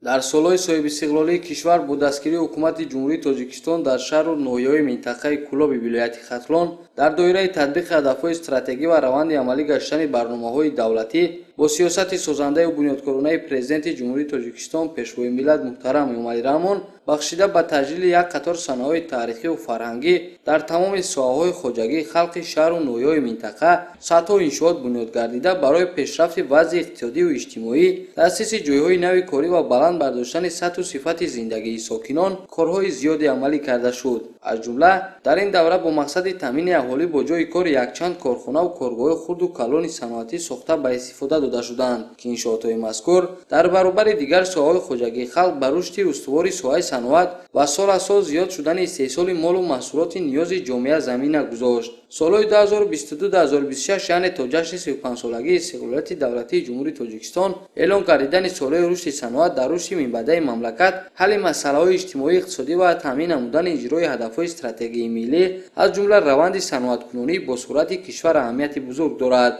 дар солҳои соҳибистиқлолии кишвар бо дастгирии ҳукумати ҷумҳурии Тоҷикистон дар шаҳру ноҳияҳои минтақаи Кӯлоби вилояти Хатлон дар доираи татбиқи ҳадафҳои стратегӣ ва раванди амалӣ гаштани барномаҳои давлатӣ бо сиёсати созандаю бунёдкоронаи президенти ҷумҳурии Тоҷикистон пешвои миллат муҳтарам Эмомалӣ Раҳмон бахшида ба таҷлили як қатор санаҳои таърихиву фарҳангӣ дар тамоми соҳаҳои хоҷагӣ халқи шаҳру ноҳияҳои минтақа садҳо иншоот бунёд гардида барои пешрафти вазъи иқтисодию иҷтимоӣ, таъсиси ҷойҳои нави корӣ ва баланд бардоштани сатҳу сифати зиндагии сокинон корҳои зиёде амалӣ карда шуд. Аз ҷумла дар ин давра бо мақсади таъмини аҳолӣ бо ҷои кор якчанд корхонаву коргоҳи хурду калони саноатӣ сохта ба истифода дода шуданд, ки иншоотҳои мазкур дар баробари дигар соҳаҳои хоҷагии халқ ба рушди устувори соҳаи саноат ва сол аз сол зиёд шудани истеҳсоли молу маҳсулоти ниёзи ҷомеа замина гузошт. Солҳои 2022-2026 яъне то ҷашни 35-солагии истиқлолияти давлатии ҷумҳурии Тоҷикистон эълон гардидани солҳои рушди саноат дар рушди минбаъдаи мамлакат ҳалли масъалаҳои иҷтимоӣ, иқтисодӣ ва таъмин намудани иҷрои ҳадафҳои стратегияи миллӣ аз ҷумла раванди саноаткунонӣ бо суръати кишвар аҳамияти бузург дорад.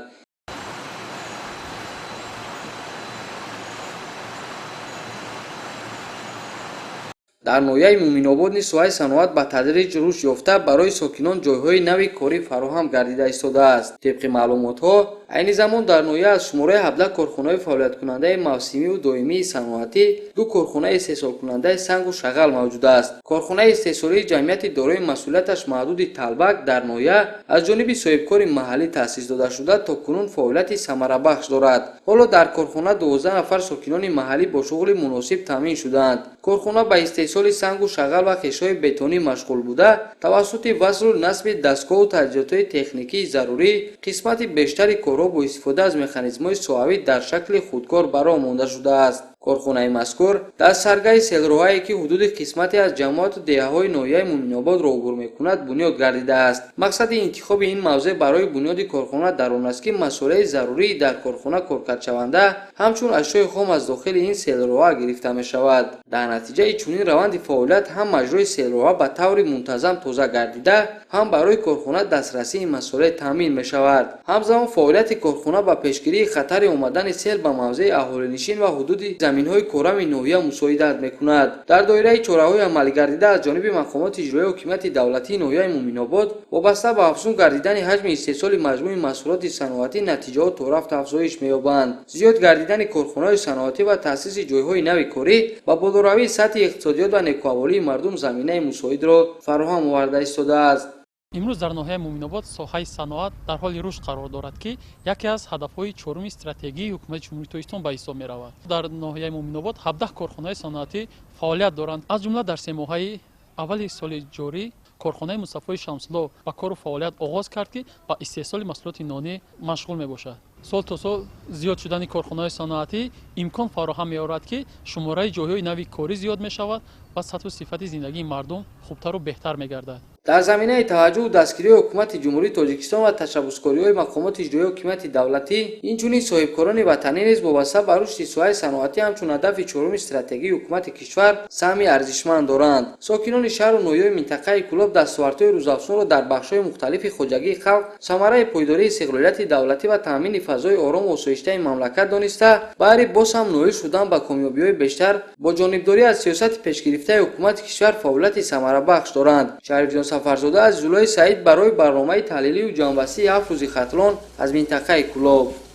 дар ноҳияи Муъминобод низ соҳаи саноат ба тадриҷ рушд ёфта барои сокинон ҷойҳои нави корӣ фароҳам гардида истодааст. Тибқи маълумотҳо, айни замон дар ноҳия аз шумораи 17 корхонаи фаъолияткунандаи мавсимиву доимии саноатӣ 2 корхонаи истеҳсолкунандаи сангу шағал мавҷуд аст. Корхонаи истеҳсолии ҷамъияти дорои масъулияташ маҳдуди Талбак дар ноҳия аз ҷониби соҳибкори маҳаллӣ таъсис дода шуда то кунун фаъолияти самарабахш дорад. ҳоло дар корхона 12 нафар сокинони маҳаллӣ бо шуғли муносиб таъмин шудаанд. Корхона ба истеҳсоли сангу шағал ва хешҳои бетонӣ машғул буда, тавассути васлу насби дастгоҳу таҷҳизотҳои техникии зарурӣ қисмати бештари корҳо бо истифода аз механизмҳои соҳавӣ дар шакли худкор бароҳ монда шудааст. корхонаи мазкур дар саргаҳи селроҳае ки ҳудуди қисмате аз ҷамоату деҳаҳои ноҳияи Муъминободро убур мекунад бунёд гардидааст. мақсади интихоби ин мавзеъ барои бунёди корхона дар он аст ки масъолаи зарурии дар корхона коркардшаванда ҳамчун ашёи хом аз дохили ин селроҳа гирифта мешавад. дар натиҷаи чунин раванди фаъолият ҳам маҷрои селроҳа ба таври мунтазам тоза гардида, ҳам барои корхона дастрасии масъолаи таъмин мешавад. ҳамзамон фаъолияти корхона ба пешгирии хатари омадани сел ба мавзеи аҳолинишин ва ҳудуди заминҳои корами ноҳия мусоидат мекунад. дар доираи чораҳои амалӣ гардида аз ҷониби мақомоти иҷроии ҳокимияти давлатии ноҳияи Муъминобод вобаста ба афзун гардидани ҳаҷми истеҳсоли маҷмӯи маҳсулоти саноатӣ натиҷаҳо то рафта афзоиш меёбанд. зиёд гардидани корхонаҳои саноатӣ ва таъсиси ҷойҳои нави корӣ ба болоравии сатҳи иқтисодиёт ва некуҳаволии мардум заминаи мусоидро фароҳам оварда истодааст. имрӯз дар ноҳияи Муъминобод соҳаи саноат дар ҳоли рушд қарор дорад, ки яке аз ҳадафҳои чорумии стратегии ҳукумати ҷумҳурии Тоҷикистон ба ҳисоб меравад. дар ноҳияи Муъминобод 17 корхонаи саноатӣ фаъолият доранд. аз ҷумла дар 3 моҳаи аввали соли ҷорӣ корхонаи Мусаффои Шамсулло ба кору фаъолият оғоз кард, ки ба истеҳсоли маҳсулоти нонӣ машғул мебошад. сол то сол зиёд шудани корхонаҳои саноатӣ имкон фароҳам меорад, ки шумораи ҷойҳои нави корӣ зиёд мешавад ва сатҳу сифати зиндагии мардум хубтару беҳтар мегардад. дар заминаи таваҷҷӯҳу дастгирии ҳукумати ҷумҳурии Тоҷикистон ва ташаббускориҳои мақомоти иҷроии ҳокимияти давлатӣ, инчунин соҳибкорони ватанӣ низ вобаста ба рушди соҳаи саноатӣ ҳамчун ҳадафи чоруми стратегии ҳукумати кишвар саҳми арзишманд доранд. сокинони шаҳру ноҳияҳои минтақаи Кӯлоб дастовардҳои рӯзафзунро дар бахшҳои мухталифи хоҷагии халқ самараи пойдории истиқлолияти давлатӣ ва таъмини фазои орому осоиштаи мамлакат дониста, баъри боз ҳам ноил шудан ба камёбиҳои бештар бо ҷонибдорӣ аз сиёсати пешгирифтаи ҳукумати кишвар фаъолияти самарабахш доранд. Шарифҷон Сафарзода аз Зулои Саид барои барномаи таҳлилию ҷамъбастии 7 рӯзи Хатлон аз минтақаи Кӯлоб.